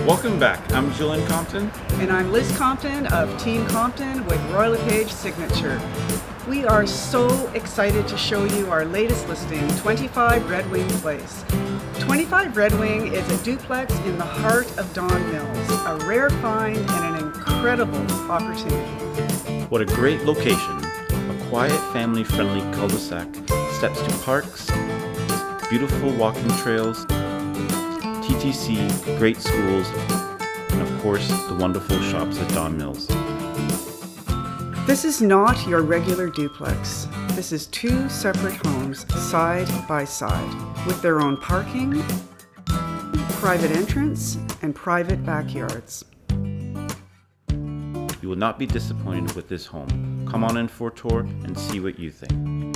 Welcome back. I'm Julian Compton. And I'm Liz Compton of Team Compton with Roy LePage Signature. We are so excited to show you our latest listing, 25 Redwing Place. 25 Redwing is a duplex in the heart of Don Mills, a rare find and an incredible opportunity. What a great location. A quiet, family-friendly cul-de-sac, steps to parks, beautiful walking trails, TTC, great schools, and of course, the wonderful shops at Don Mills. This is not your regular duplex. This is two separate homes side by side with their own parking, private entrance, and private backyards. You will not be disappointed with this home. Come on in for a tour and see what you think.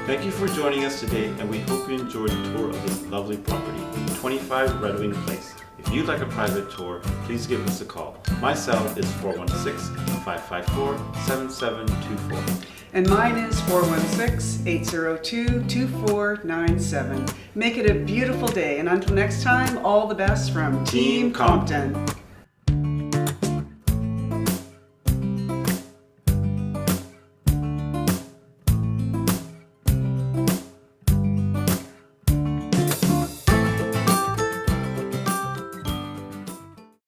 Thank you for joining us today, and we hope you enjoyed the tour of this lovely property, 25 Redwing Place. If you'd like a private tour, please give us a call. My cell is 416-554-7724. And mine is 416-802-2497. Make it a beautiful day, and until next time, all the best from Team Compton.